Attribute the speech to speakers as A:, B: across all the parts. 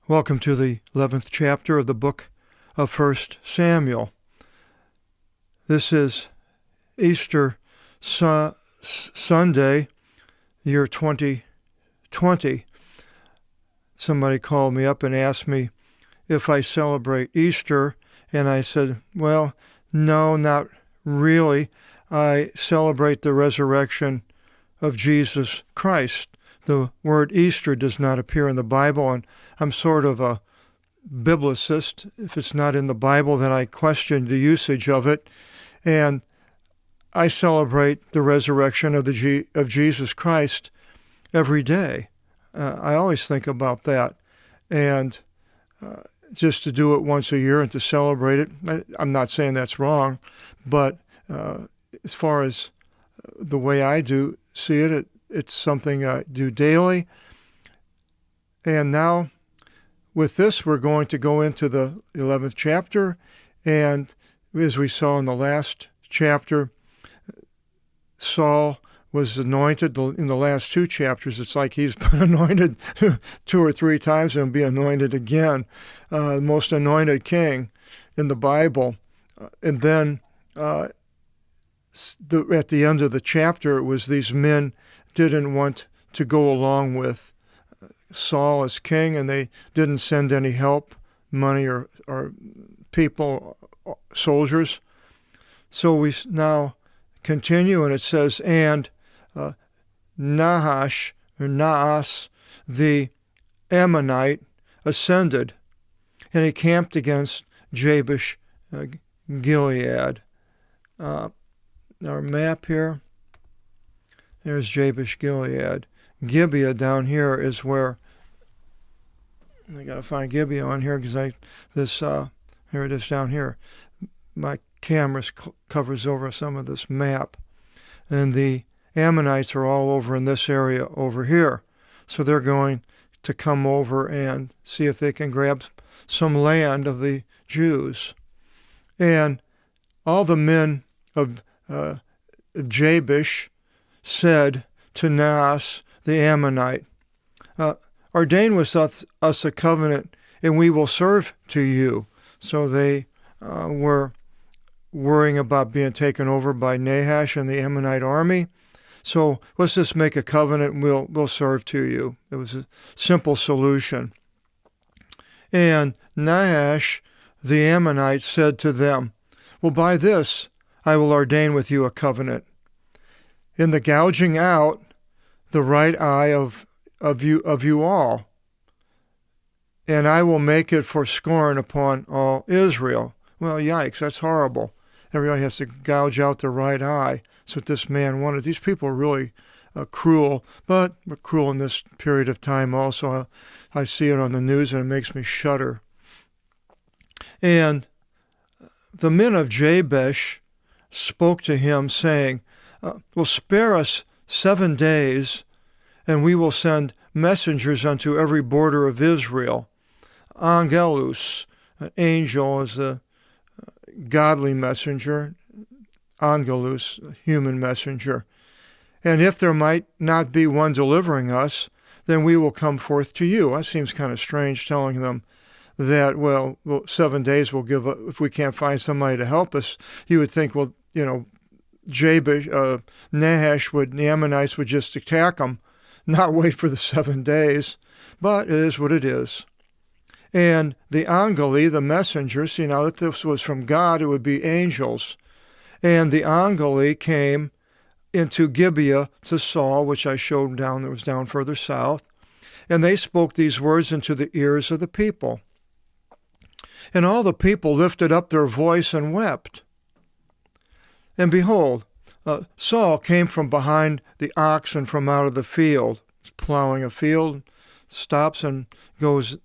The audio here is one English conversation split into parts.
A: Welcome to the 11th chapter of the book of 1 Samuel. This is Easter Sunday, year 2020. Somebody called me up and asked me if I celebrate Easter, and I said, well, no, not really. I celebrate the resurrection of Jesus Christ. The word Easter does not appear in the Bible, and I'm sort of a biblicist. If it's not in the Bible, then I question the usage of it. And I celebrate the resurrection of Jesus Christ every day. I always think about that. And just to do it once a year and to celebrate it, I'm not saying that's wrong, but as far as the way I do see it, it's something I do daily. And now, with this, we're going to go into the 11th chapter. And as we saw in the last chapter, Saul was anointed. In the last two chapters, it's like he's been anointed 2 or 3 times and be anointed again. The most anointed king in the Bible. And then at the end of the chapter, it was these men didn't want to go along with Saul as king, and they didn't send any help, money or people, soldiers. So we now continue, and it says, and Naas, the Ammonite, ascended, and he camped against Jabesh Gilead. Our map here. There's Jabesh Gilead. Gibeah down here is where I got to find Gibeah on here because here it is down here. My camera covers over some of this map, and the Ammonites are all over in this area over here. So they're going to come over and see if they can grab some land of the Jews. And all the men of Jabesh said to Naas the Ammonite, ordain with us a covenant, and we will serve to you. So they were worrying about being taken over by Nahash and the Ammonite army. So let's just make a covenant and we'll serve to you. It was a simple solution. And Nahash the Ammonite said to them, well, by this I will ordain with you a covenant. In the gouging out the right eye of you all, and I will make it for scorn upon all Israel. Well, yikes, that's horrible. Everybody has to gouge out their right eye. That's what this man wanted. These people are really cruel, but cruel in this period of time also. I see it on the news and it makes me shudder. And the men of Jabesh spoke to him, saying, well, spare us 7 days, and we will send messengers unto every border of Israel. Angelus, an angel, is a godly messenger. Angelus, a human messenger. And if there might not be one delivering us, then we will come forth to you. That seems kind of strange, telling them that, well 7 days we'll give up. If we can't find somebody to help us, you would think, well, Jabesh, Nahash the Ammonites would just attack them, not wait for the 7 days. But it is what it is. And the Angeli, the messenger, see now if this was from God, it would be angels. And the Angeli came into Gibeah to Saul, which I showed down, that was down further south. And they spoke these words into the ears of the people. And all the people lifted up their voice and wept. And behold, Saul came from behind the oxen from out of the field. He's plowing a field, stops and goes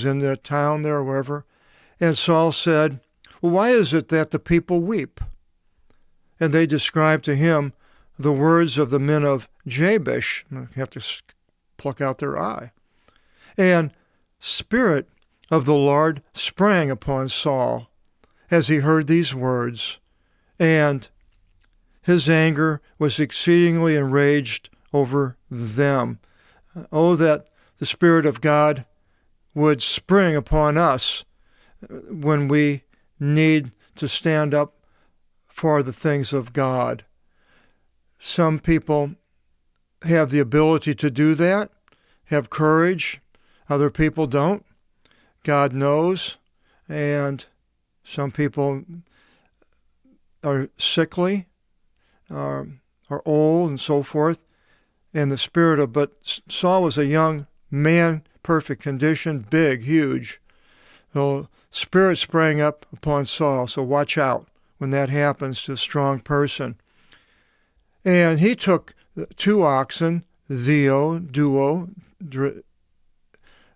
A: in the town there or wherever. And Saul said, well, why is it that the people weep? And they described to him the words of the men of Jabesh. You have to pluck out their eye. And Spirit of the Lord sprang upon Saul as he heard these words, and his anger was exceedingly enraged over them. Oh, that the Spirit of God would spring upon us when we need to stand up for the things of God. Some people have the ability to do that, have courage. Other people don't. God knows. And some people are sickly, are old, and so forth. And the spirit of, but Saul was a young man, perfect condition, big, huge. The spirit sprang up upon Saul, so watch out when that happens to a strong person. And he took 2 oxen, duo,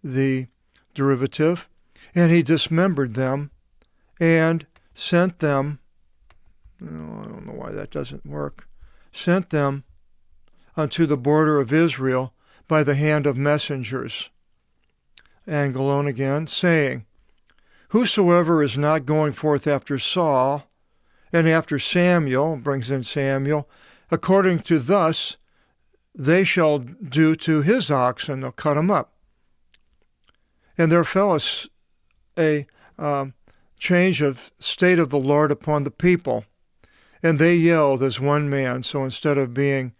A: the derivative, and he dismembered them and sent them, I don't know why that doesn't work, sent them unto the border of Israel by the hand of messengers. Angelone again, saying, whosoever is not going forth after Saul and after Samuel, brings in Samuel, according to thus, they shall do to his oxen, they'll cut him up. And there fell a change of state of the Lord upon the people, and they yelled as one man. So instead of being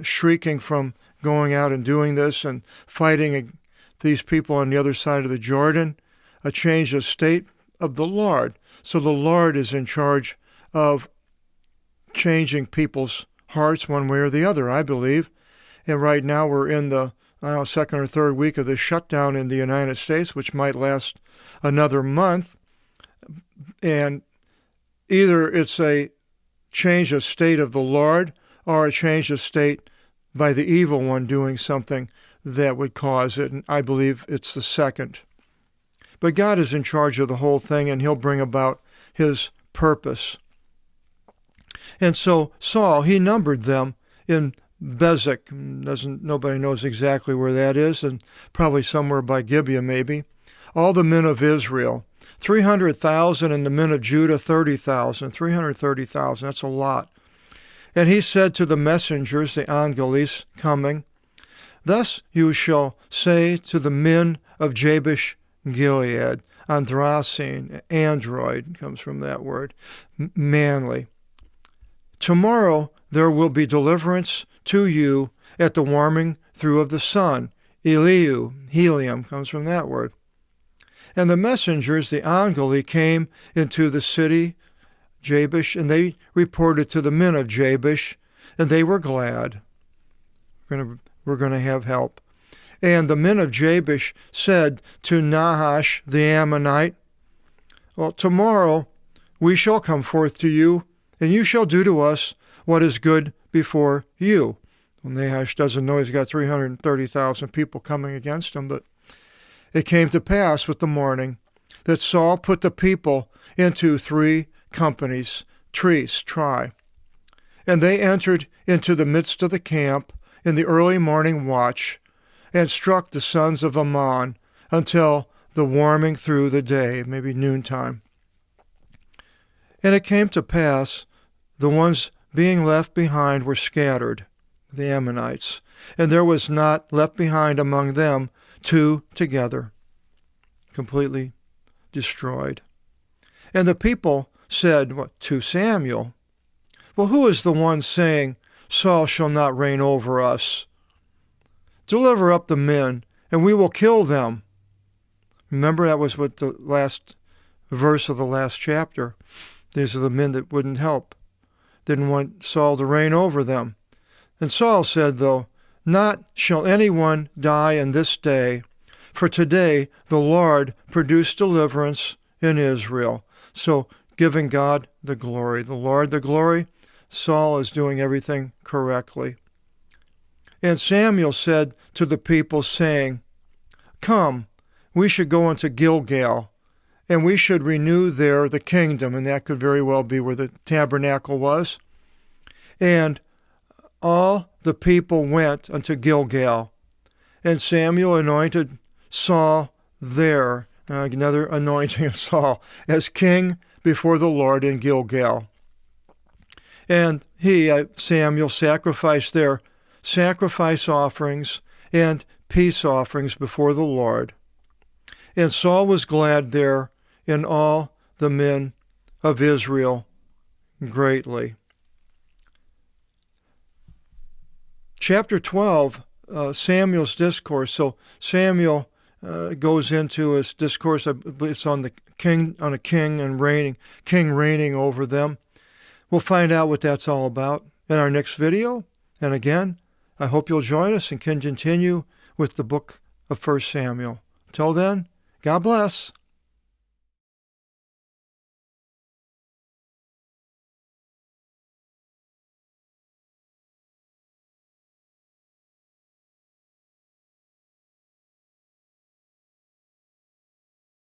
A: shrieking from going out and doing this and fighting these people on the other side of the Jordan, a change of state of the Lord. So the Lord is in charge of changing people's hearts one way or the other, I believe. And right now we're in the second or third week of the shutdown in the United States, which might last another month. And either it's a change of state of the Lord or a change of state by the evil one doing something that would cause it. And I believe it's the second. But God is in charge of the whole thing, and he'll bring about his purpose. And so Saul, he numbered them in Bezek. Nobody knows exactly where that is, and probably somewhere by Gibeah maybe. All the men of Israel, 300,000, and the men of Judah, 30,000. 330,000, that's a lot. And he said to the messengers, the angeles coming, thus you shall say to the men of Jabesh Gilead, Andrasine, android, comes from that word, manly. Tomorrow there will be deliverance to you at the warming through of the sun. Eliu, helium, comes from that word. And the messengers, the angeli, came into the city, Jabesh, and they reported to the men of Jabesh, and they were glad. We're going to have help. And the men of Jabesh said to Nahash the Ammonite, well, tomorrow we shall come forth to you, and you shall do to us what is good before you. Well, Nahash doesn't know he's got 330,000 people coming against him, but it came to pass with the morning that Saul put the people into 3 companies, tri, and they entered into the midst of the camp in the early morning watch, and struck the sons of Ammon until the warming through the day, maybe noontime. And it came to pass, the ones being left behind were scattered, the Ammonites, and there was not left behind among them 2 together, completely destroyed. And the people said to Samuel, well, who is the one saying, Saul shall not reign over us? Deliver up the men, and we will kill them. Remember, that was what the last verse of the last chapter. These are the men that wouldn't help. Didn't want Saul to reign over them. And Saul said, though, not shall anyone die in this day, for today the Lord produced deliverance in Israel. So giving God the glory. The Lord the glory. Saul is doing everything correctly. And Samuel said to the people, saying, come, we should go into Gilgal, and we should renew there the kingdom. And that could very well be where the tabernacle was. And all the people went unto Gilgal. And Samuel anointed Saul there, another anointing of Saul, as king before the Lord in Gilgal. And he, Samuel, sacrificed there sacrifice offerings and peace offerings before the Lord. And Saul was glad there, and all the men of Israel greatly. Chapter 12, Samuel's discourse. So Samuel goes into his discourse. It's on a king and reigning over them. We'll find out what that's all about in our next video. And again, I hope you'll join us and can continue with the book of 1 Samuel. Till then, God bless.